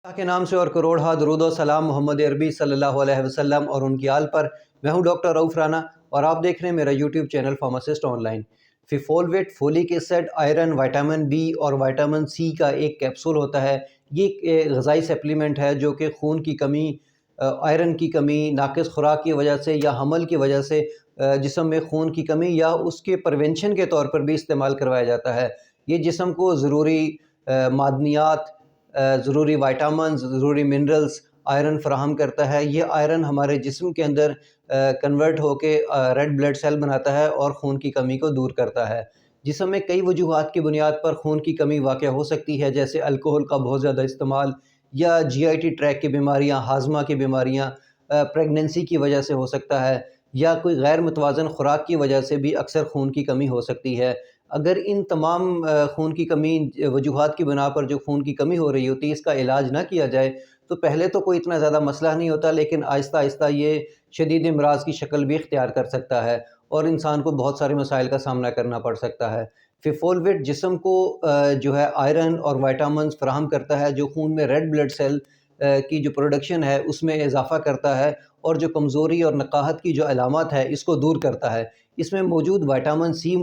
अल्लाह के नाम से और करोड़ हा दरूद व सलाम मोहम्मद अरबी सल्लल्लाहु अलैहि वसल्लम और उनकी आल पर। मैं हूं डॉक्टर रऊफ़ राना और आप देख रहे हैं मेरा यूट्यूब चैनल फार्मासिस्ट ऑनलाइन। फिफोलवेट, folic acid, iron, vitamin B और विटामिन सी का एक कैप्सूल होता है। ये एक ग़िज़ाई सप्लीमेंट है जो कि खून की कमी, आयरन की कमी, नाक़िस खुराक की वजह से या हमल की वजह से जिस्म में खून की कमी या उसके प्रिवेंशन के तौर पर भी इस्तेमाल करवाया जाता है। ये जिस्म को ज़रूरी मादनियात, ज़रूरी विटामिन्स, ज़रूरी मिनरल्स, आयरन फ़राहम करता है। ये आयरन हमारे जिस्म के अंदर कन्वर्ट होके रेड ब्लड सेल बनाता है और खून की कमी को दूर करता है। जिस्म में कई वजूहात की बुनियाद पर खून की कमी वाक़या हो सकती है, जैसे अल्कोहल का बहुत ज़्यादा इस्तेमाल या जीआईटी ट्रैक की बीमारियाँ, हाज़मा की बीमारियाँ, प्रेगनेंसी की वजह से हो सकता है या कोई गैर मुतवाज़न खुराक की वजह से भी अक्सर खून की कमी हो सकती है। अगर इन तमाम खून की कमी वजूहात की बिना पर जो खून की कमी हो रही होती है इसका इलाज ना किया जाए तो पहले तो कोई इतना ज़्यादा मसला नहीं होता, लेकिन आहिस्ता आहिस्ता ये शदीद इमराज़ की शक्ल भी इख्तियार कर सकता है और इंसान को बहुत सारे मसाइल का सामना करना पड़ सकता है। फिफोलवेट जिस्म को जो है आयरन और विटामिन्स फ़राहम करता है, जो खून में रेड ब्लड सेल की जो प्रोडक्शन है उसमें इजाफ़ा करता है और जो कमज़ोरी और नकाहत की जो अलामत है इसको दूर करता है। इसमें मौजूद विटामिन सी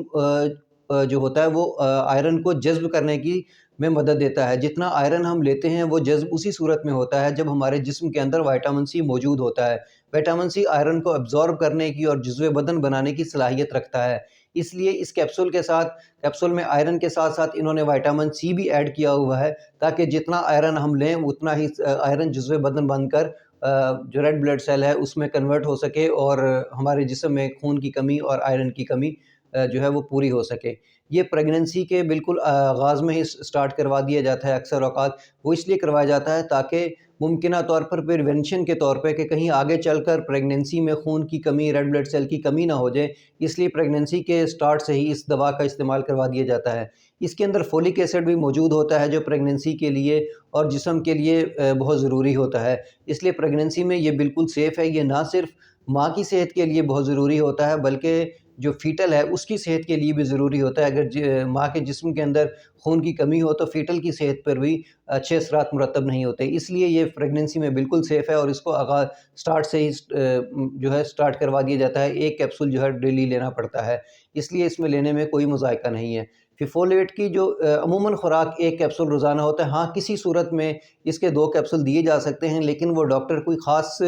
जो होता है वो आयरन को जज़्ब करने की में मदद देता है। जितना आयरन हम लेते हैं वो जज़्ब उसी सूरत में होता है जब हमारे जिस्म के अंदर विटामिन सी मौजूद होता है। विटामिन सी आयरन को अब्ज़ॉर्ब करने की और जुज़्व बदन बनाने की सलाहियत रखता है। इसलिए इस कैप्सूल में आयरन के साथ साथ इन्होंने विटामिन सी भी ऐड किया हुआ है, ताकि जितना आयरन हम लें उतना ही आयरन जुज़्व बदन बनकर जो रेड ब्लड सेल है उसमें कन्वर्ट हो सके और हमारे जिस्म में खून की कमी और आयरन की कमी जो है वो पूरी हो सके। ये प्रेगनेंसी के बिल्कुल आगाज़ में ही स्टार्ट करवा दिया जाता है। अक्सर औक़ात वो इसलिए करवाया जाता है ताकि मुमकिना तौर पर प्रिवेंशन के तौर पे कि कहीं आगे चलकर प्रेगनेंसी में खून की कमी, रेड ब्लड सेल की कमी ना हो जाए, इसलिए प्रेगनेंसी के स्टार्ट से ही इस दवा का इस्तेमाल करवा दिया जाता है। इसके अंदर फोलिक एसिड भी मौजूद होता है जो प्रेगनेंसी के लिए और जिस्म के लिए बहुत ज़रूरी होता है। इसलिए प्रेगनेंसी में ये बिल्कुल सेफ़ है। ये ना सिर्फ माँ की सेहत के लिए बहुत ज़रूरी होता है बल्कि जो फ़ीटल है उसकी सेहत के लिए भी ज़रूरी होता है। अगर माँ के जिस्म के अंदर खून की कमी हो तो फ़ीटल की सेहत पर भी अच्छे असरात मुरतब नहीं होते। इसलिए ये प्रेगनेंसी में बिल्कुल सेफ़ है और इसको स्टार्ट से ही जो है स्टार्ट करवा दिया जाता है। एक कैप्सूल जो है डेली लेना पड़ता है, इसलिए इसमें लेने में कोई मुज़ायका नहीं है। फिफोलेट की जो अमूमन खुराक एक कैप्सूल रोज़ाना होता है। हाँ, किसी सूरत में इसके 2 कैप्सूल दिए जा सकते हैं, लेकिन वो डॉक्टर कोई ख़ास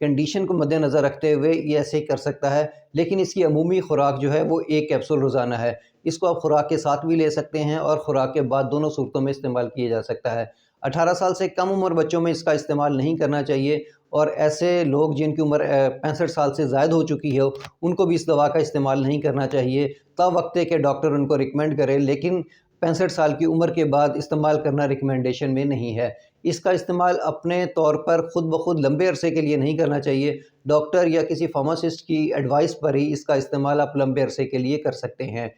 कंडीशन को मद्देनज़र रखते हुए ये ऐसे ही कर सकता है। लेकिन इसकी अमूमी खुराक जो है वो 1 कैप्सूल रोज़ाना है। इसको आप खुराक के साथ भी ले सकते हैं और खुराक के बाद दोनों सूरतों में इस्तेमाल किया जा सकता है। 18 साल से कम उम्र बच्चों में इसका इस्तेमाल नहीं करना चाहिए और ऐसे लोग जिनकी उम्र 65 साल से ज़ायद हो चुकी हो उनको भी इस दवा का इस्तेमाल नहीं करना चाहिए। तब के डॉक्टर उनको रिकमेंड करे, लेकिन 65 साल की उम्र के बाद इस्तेमाल करना रिकमेंडेशन में नहीं है। इसका इस्तेमाल अपने तौर पर ख़ुद ब खुद लंबे अरसे के लिए नहीं करना चाहिए। डॉक्टर या किसी फार्मासिस्ट की एडवाइस पर ही इसका इस्तेमाल आप लंबे अरसे के लिए कर सकते हैं।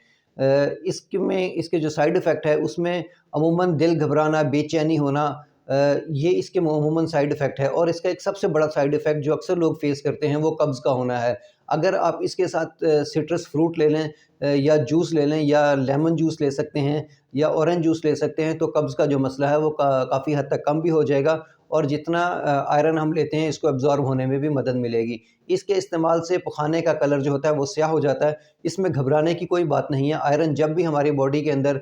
इसके जो साइड इफ़ेक्ट है उसमें अमूमन दिल घबराना, बेचैनी होना, ये इसके अमूमन साइड इफ़ेक्ट है। और इसका एक सबसे बड़ा साइड इफ़ेक्ट जो अक्सर लोग फेस करते हैं वो कब्ज़ का होना है। अगर आप इसके साथ सिट्रस फ्रूट ले लें या जूस ले लें या लेमन जूस ले सकते हैं या ऑरेंज जूस ले सकते हैं तो कब्ज़ का जो मसला है वो काफ़ी हद तक कम भी हो जाएगा और जितना आयरन हम लेते हैं इसको एब्ज़ॉर्ब होने में भी मदद मिलेगी। इसके इस्तेमाल से पखाने का कलर जो होता है वो स्याह हो जाता है। इसमें घबराने की कोई बात नहीं है। आयरन जब भी हमारी बॉडी के अंदर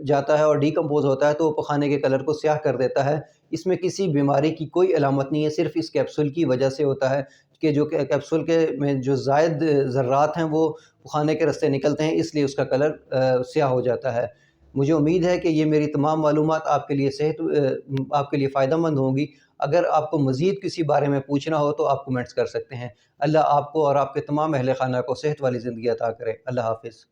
जाता है और डिकम्पोज़ होता है तो वो पखाने के कलर को स्याह कर देता है। इसमें किसी बीमारी की कोई अलामत नहीं है, सिर्फ़ इस कैप्सूल की वजह से होता है कि जो कैप्सूल के में जो ज़ायद ज़र्रात हैं वो पखाने के रास्ते निकलते हैं, इसलिए उसका कलर स्याह हो जाता है। मुझे उम्मीद है कि ये मेरी तमाम मालूमात आपके लिए फ़ायदेमंद होंगी। अगर आपको मज़ीद किसी बारे में पूछना हो तो आप कमेंट्स कर सकते हैं। अल्लाह आपको और आपके तमाम अहले ख़ाना को सेहत वाली ज़िंदगी अता करे। अल्लाह हाफ़िज़।